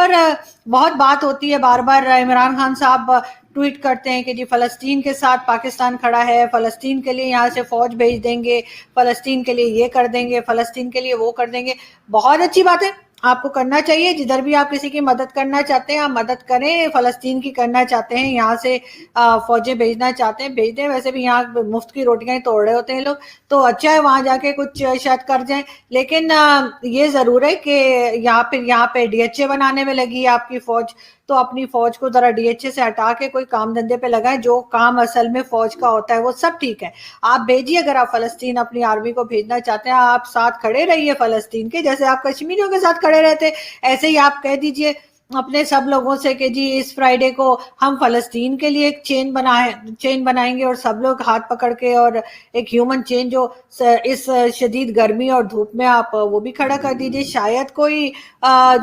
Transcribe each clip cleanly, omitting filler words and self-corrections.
پر بہت بات ہوتی ہے، بار بار عمران خان صاحب ٹویٹ کرتے ہیں کہ جی فلسطین کے ساتھ پاکستان کھڑا ہے، فلسطین کے لیے یہاں سے فوج بھیج دیں گے، فلسطین کے لیے یہ کر دیں گے، فلسطین کے لیے وہ کر دیں گے. بہت اچھی بات ہے، آپ کو کرنا چاہیے. جدھر بھی آپ کسی کی مدد کرنا چاہتے ہیں آپ مدد کریں. فلسطین کی کرنا چاہتے ہیں، یہاں سے فوجیں بھیجنا چاہتے ہیں بھیج دیں. ویسے بھی یہاں مفت کی روٹیاں توڑ رہے ہوتے ہیں لوگ، تو اچھا ہے وہاں جا کے کچھ شاید کر جائیں. لیکن یہ ضرور ہے کہ یہاں پہ ڈی ایچ اے بنانے میں لگی ہے آپ کی فوج، تو اپنی فوج کو ذرا ڈی ایچ اے سے ہٹا کے کوئی کام دھندے پہ لگائیں. جو کام اصل میں فوج کا ہوتا ہے وہ سب ٹھیک ہے، آپ بھیجیے. اگر آپ فلسطین اپنی آرمی کو بھیجنا چاہتے ہیں، آپ ساتھ کھڑے رہیے فلسطین کے، جیسے آپ کشمیریوں کے ساتھ کھڑے رہتے ایسے ہی آپ کہہ دیجئے اپنے سب لوگوں سے کہ جی اس فرائیڈے کو ہم فلسطین کے لیے ایک چین بنائیں گے، اور سب لوگ ہاتھ پکڑ کے، اور ایک ہیومن چین جو اس شدید گرمی اور دھوپ میں آپ وہ بھی کھڑا کر دیجئے. شاید کوئی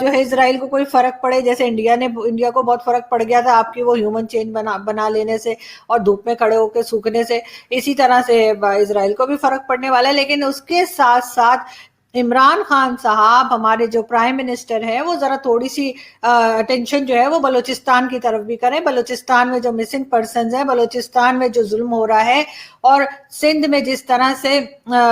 جو ہے اسرائیل کو کوئی فرق پڑے، جیسے انڈیا کو بہت فرق پڑ گیا تھا آپ کی وہ ہیومن چین بنا لینے سے اور دھوپ میں کھڑے ہو کے سوکھنے سے. اسی طرح سے اسرائیل کو بھی فرق پڑنے والا ہے. لیکن اس کے ساتھ ساتھ عمران خان صاحب ہمارے جو پرائم منسٹر ہیں، وہ ذرا تھوڑی سی اٹینشن جو ہے وہ بلوچستان کی طرف بھی کریں. بلوچستان میں جو مسنگ پرسنز ہیں، بلوچستان میں جو ظلم ہو رہا ہے، اور سندھ میں جس طرح سے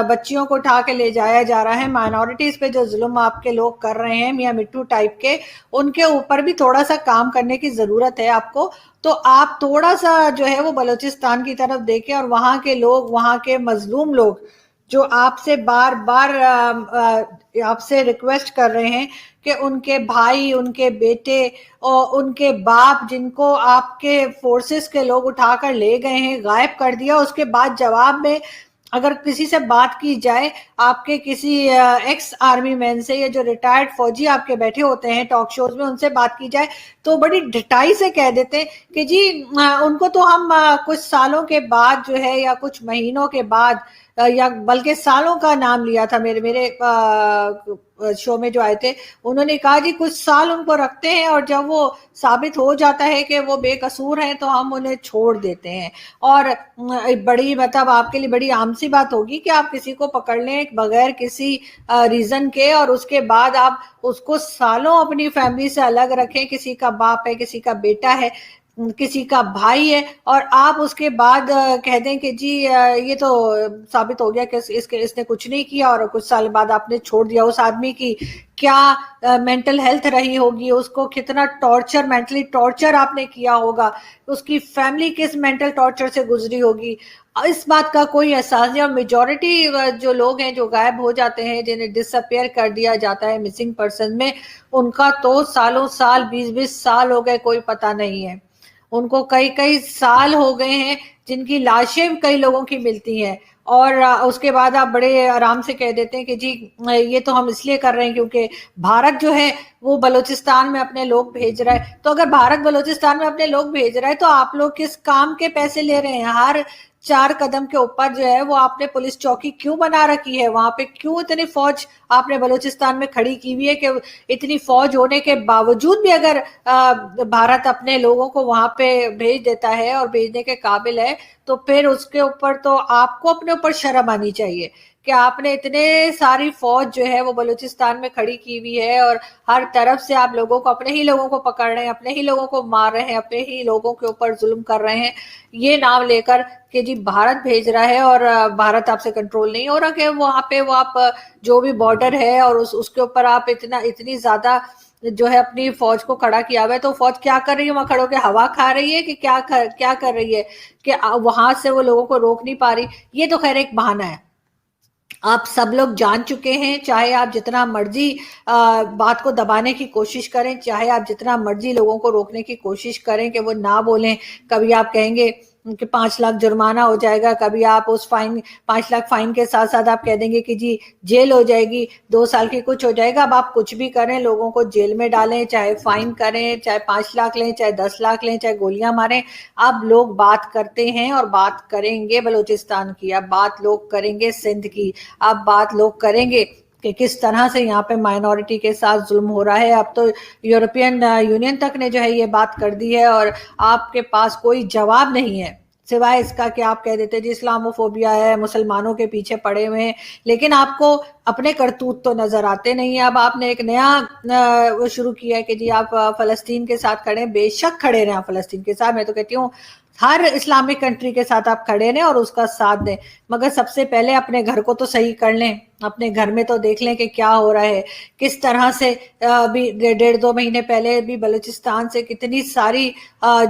بچیوں کو اٹھا کے لے جایا جا رہا ہے، مائنورٹیز پہ جو ظلم آپ کے لوگ کر رہے ہیں میاں مٹھو ٹائپ کے، ان کے اوپر بھی تھوڑا سا کام کرنے کی ضرورت ہے آپ کو. تو آپ تھوڑا سا جو ہے وہ بلوچستان کی طرف دیکھیں، اور وہاں کے لوگ، وہاں کے مظلوم لوگ جو آپ سے بار بار آپ سے ریکویسٹ کر رہے ہیں کہ ان کے بھائی، ان کے بیٹے اور ان کے باپ، جن کو آپ کے فورسز کے لوگ اٹھا کر لے گئے ہیں، غائب کر دیا، اس کے بعد جواب میں اگر کسی سے بات کی جائے، آپ کے کسی ایکس آرمی مین سے، یا جو ریٹائرڈ فوجی آپ کے بیٹھے ہوتے ہیں ٹاک شوز میں، ان سے بات کی جائے تو بڑی ڈٹائی سے کہہ دیتے ہیں کہ جی ان کو تو ہم کچھ سالوں کے بعد جو ہے، یا کچھ مہینوں کے بعد، یا بلکہ سالوں کا نام لیا تھا. میرے شو میں جو آئے تھے انہوں نے کہا جی کچھ سال ان کو رکھتے ہیں، اور جب وہ ثابت ہو جاتا ہے کہ وہ بے قصور ہیں تو ہم انہیں چھوڑ دیتے ہیں. اور بڑی مطلب آپ کے لیے بڑی عام سی بات ہوگی کہ آپ کسی کو پکڑ لیں بغیر کسی ریزن کے، اور اس کے بعد آپ اس کو سالوں اپنی فیملی سے الگ رکھیں. کسی کا باپ ہے، کسی کا بیٹا ہے، کسی کا بھائی ہے، اور آپ اس کے بعد کہہ دیں کہ جی یہ تو ثابت ہو گیا کہ اس نے کچھ نہیں کیا، اور کچھ سال بعد آپ نے چھوڑ دیا. اس آدمی کی کیا مینٹل ہیلتھ رہی ہوگی، اس کو کتنا مینٹلی ٹارچر آپ نے کیا ہوگا، اس کی فیملی کس مینٹل ٹارچر سے گزری ہوگی، اس بات کا کوئی احساس نہیں. اور میجورٹی جو لوگ ہیں جو غائب ہو جاتے ہیں، جنہیں ڈس اپیئر کر دیا جاتا ہے مسنگ پرسن میں، ان کا تو سالوں سال 20-20 سال ہو گئے، کوئی پتہ نہیں ہے. ان کو کئی سال ہو گئے ہیں جن کی لاشیں کئی لوگوں کی ملتی ہیں، اور اس کے بعد آپ بڑے آرام سے کہہ دیتے ہیں کہ جی یہ تو ہم اس لیے کر رہے ہیں کیونکہ بھارت جو ہے وہ بلوچستان میں اپنے لوگ بھیج رہا ہے. تو اگر بھارت بلوچستان میں اپنے لوگ بھیج رہا ہے تو آپ لوگ کس کام کے پیسے لے رہے ہیں؟ ہر 4 قدم کے اوپر جو ہے وہ آپ نے پولیس چوکی کیوں بنا رکھی ہے؟ وہاں پہ کیوں اتنی فوج آپ نے بلوچستان میں کھڑی کی ہوئی ہے کہ اتنی فوج ہونے کے باوجود بھی اگر بھارت اپنے لوگوں کو وہاں پہ بھیج دیتا ہے اور بھیجنے کے قابل ہے، تو پھر اس کے اوپر تو آپ کو اپنے اوپر شرم آنی چاہیے کہ آپ نے اتنے ساری فوج جو ہے وہ بلوچستان میں کھڑی کی ہوئی ہے، اور ہر طرف سے آپ لوگوں کو، اپنے ہی لوگوں کو پکڑ رہے ہیں، اپنے ہی لوگوں کو مار رہے ہیں، اپنے ہی لوگوں کے اوپر ظلم کر رہے ہیں، یہ نام لے کر کہ جی بھارت بھیج رہا ہے اور بھارت آپ سے کنٹرول نہیں ہو رہا کہ وہاں پہ وہ آپ جو بھی بارڈر ہے اور اس کے اوپر آپ اتنی زیادہ جو ہے اپنی فوج کو کھڑا کیا ہوا ہے. تو فوج کیا کر رہی ہے وہاں کھڑو کے؟ ہوا کھا رہی ہے کہ کیا کر رہی ہے کہ وہاں سے وہ لوگوں کو روک نہیں پا رہی؟ یہ تو خیر ایک بہانہ ہے. آپ سب لوگ جان چکے ہیں، چاہے آپ جتنا مرضی بات کو دبانے کی کوشش کریں، چاہے آپ جتنا مرضی لوگوں کو روکنے کی کوشش کریں کہ وہ نہ بولیں. کبھی آپ کہیں گے کہ 5 لاکھ جرمانہ ہو جائے گا، کبھی آپ اس 5 لاکھ فائن کے ساتھ ساتھ آپ کہہ دیں گے کہ جی جیل ہو جائے گی، 2 سال کی کچھ ہو جائے گا. اب آپ کچھ بھی کریں، لوگوں کو جیل میں ڈالیں، چاہے فائن کریں، چاہے 5 لاکھ لیں، چاہے 10 لاکھ لیں، چاہے گولیاں ماریں، اب لوگ بات کرتے ہیں اور بات کریں گے بلوچستان کی، اب بات لوگ کریں گے سندھ کی، اب بات لوگ کریں گے کہ کس طرح سے یہاں پہ مائنورٹی کے ساتھ ظلم ہو رہا ہے. اب تو یورپین یونین تک نے جو ہے یہ بات کر دی ہے، اور آپ کے پاس کوئی جواب نہیں ہے سوائے اس کا کہ آپ کہہ دیتے جی اسلاموفوبیا ہے، مسلمانوں کے پیچھے پڑے ہوئے ہیں، لیکن آپ کو اپنے کرتوت تو نظر آتے نہیں ہیں۔ اب آپ نے ایک نیا وہ شروع کیا ہے کہ جی آپ فلسطین کے ساتھ کھڑے ہیں، بے شک کھڑے رہیں آپ فلسطین کے ساتھ، میں تو کہتی ہوں ہر اسلامک کنٹری کے ساتھ آپ کھڑے رہیں اور اس کا ساتھ دیں، مگر سب سے پہلے اپنے گھر کو تو صحیح کر لیں، اپنے گھر میں تو دیکھ لیں کہ کیا ہو رہا ہے، کس طرح سے ابھی 1.5-2 مہینے پہلے بھی بلوچستان سے کتنی ساری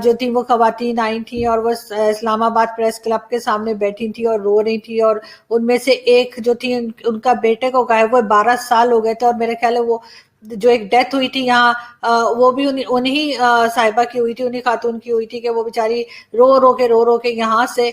جو تھی وہ خواتین آئی تھیں اور وہ اسلام آباد پریس کلب کے سامنے بیٹھی تھی اور رو رہی تھی، اور ان میں سے ایک جو تھی ان کا بیٹے کو غائب ہوئے 12 سال ہو گئے تھے، اور میرے خیال ہے وہ جو ایک ڈیتھ ہوئی تھی یہاں وہ بھی انہی صاحبہ کی ہوئی تھی، انہی خاتون کی ہوئی تھی کہ وہ بیچاری رو رو کے یہاں سے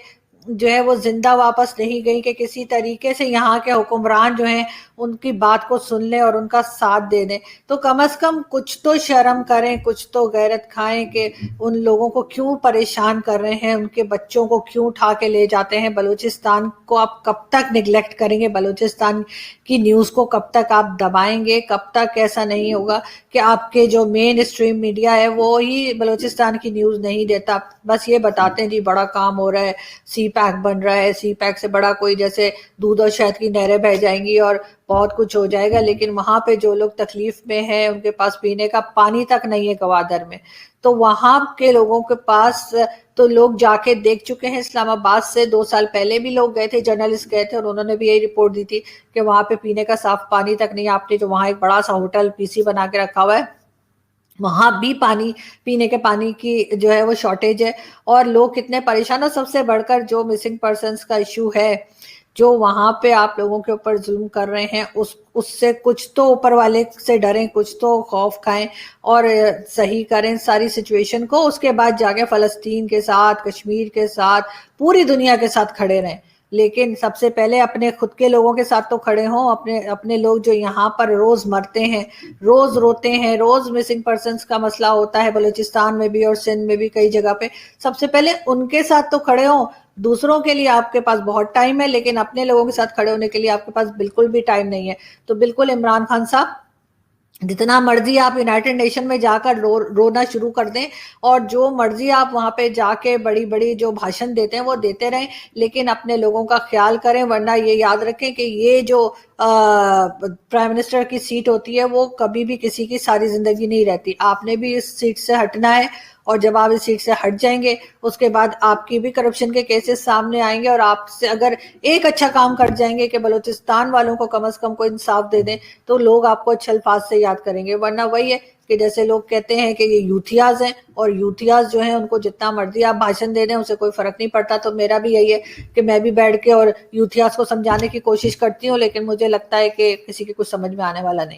جو ہے وہ زندہ واپس نہیں گئی، کہ کسی طریقے سے یہاں کے حکمران جو ہیں ان کی بات کو سن لیں اور ان کا ساتھ دے دیں۔ تو کم از کم کچھ تو شرم کریں، کچھ تو غیرت کھائیں کہ ان لوگوں کو کیوں پریشان کر رہے ہیں، ان کے بچوں کو کیوں اٹھا کے لے جاتے ہیں۔ بلوچستان کو آپ کب تک نیگلیکٹ کریں گے، بلوچستان کی نیوز کو کب تک آپ دبائیں گے، کب تک ایسا نہیں ہوگا کہ آپ کے جو مین اسٹریم میڈیا ہے وہ ہی بلوچستان کی نیوز نہیں دیتا، بس یہ بتاتے ہیں جی بڑا کام ہو رہا ہے، سی پیک بن رہا ہے، سی پیک سے بڑا کوئی جیسے دودھ اور شہد کی نہریں بہہ جائیں گی اور بہت کچھ ہو جائے گا، لیکن وہاں پہ جو لوگ تکلیف میں ہیں ان کے پاس پینے کا پانی تک نہیں ہے گوادر میں، تو وہاں کے لوگوں کے پاس تو لوگ جا کے دیکھ چکے ہیں۔ اسلام آباد سے 2 سال پہلے بھی لوگ گئے تھے، جرنلسٹ گئے تھے، اور انہوں نے بھی یہی رپورٹ دی تھی کہ وہاں پہ پینے کا صاف پانی تک نہیں۔ آپ نے جو وہاں ایک بڑا سا ہوٹل پی سی بنا کے رکھا ہوا ہے، وہاں بھی پانی پینے کے پانی کی جو ہے وہ شارٹیج ہے، اور لوگ کتنے پریشان، اور سب سے بڑھ کر جو مسنگ پرسنز کا ایشو ہے، جو وہاں پہ آپ لوگوں کے اوپر ظلم کر رہے ہیں، اس سے کچھ تو اوپر والے سے ڈریں، کچھ تو خوف کھائیں اور صحیح کریں ساری سچویشن کو، اس کے بعد جا کے فلسطین کے ساتھ، کشمیر کے ساتھ، پوری دنیا کے ساتھ کھڑے رہیں، لیکن سب سے پہلے اپنے خود کے لوگوں کے ساتھ تو کھڑے ہوں، اپنے لوگ جو یہاں پر روز مرتے ہیں، روز روتے ہیں، روز مسنگ پرسنز کا مسئلہ ہوتا ہے بلوچستان میں بھی اور سندھ میں بھی کئی جگہ پہ، سب سے پہلے ان کے ساتھ تو کھڑے ہوں۔ دوسروں کے لیے آپ کے پاس بہت ٹائم ہے، لیکن اپنے لوگوں کے ساتھ کھڑے ہونے کے لیے آپ کے پاس بالکل بھی ٹائم نہیں ہے۔ تو بالکل عمران خان صاحب جتنا مرضی آپ یونائٹڈ نیشن میں جا کر رونا شروع کر دیں، اور جو مرضی آپ وہاں پہ جا کے بڑی بڑی جو بھاشن دیتے ہیں وہ دیتے رہیں، لیکن اپنے لوگوں کا خیال کریں، ورنہ یہ یاد رکھیں کہ یہ جو پرائم منسٹر کی سیٹ ہوتی ہے وہ کبھی بھی کسی کی ساری زندگی نہیں رہتی، آپ نے بھی اس سیٹ سے ہٹنا ہے، اور جب آپ اس سیٹ سے ہٹ جائیں گے اس کے بعد آپ کی بھی کرپشن کے کیسز سامنے آئیں گے، اور آپ سے اگر ایک اچھا کام کر جائیں گے کہ بلوچستان والوں کو کم از کم کوئی انصاف دے دیں، تو لوگ آپ کو اچھے الفاظ سے یاد کریں گے، ورنہ وہی ہے کہ جیسے لوگ کہتے ہیں کہ یہ یوتھیاز ہیں، اور یوتھیاز جو ہیں ان کو جتنا مرضی آپ بھاشن دے دیں اسے کوئی فرق نہیں پڑتا۔ تو میرا بھی یہی ہے کہ میں بھی بیٹھ کے اور یوتھیاز کو سمجھانے کی کوشش کرتی ہوں، لیکن مجھے لگتا ہے کہ کسی کی کچھ سمجھ میں آنے والا نہیں۔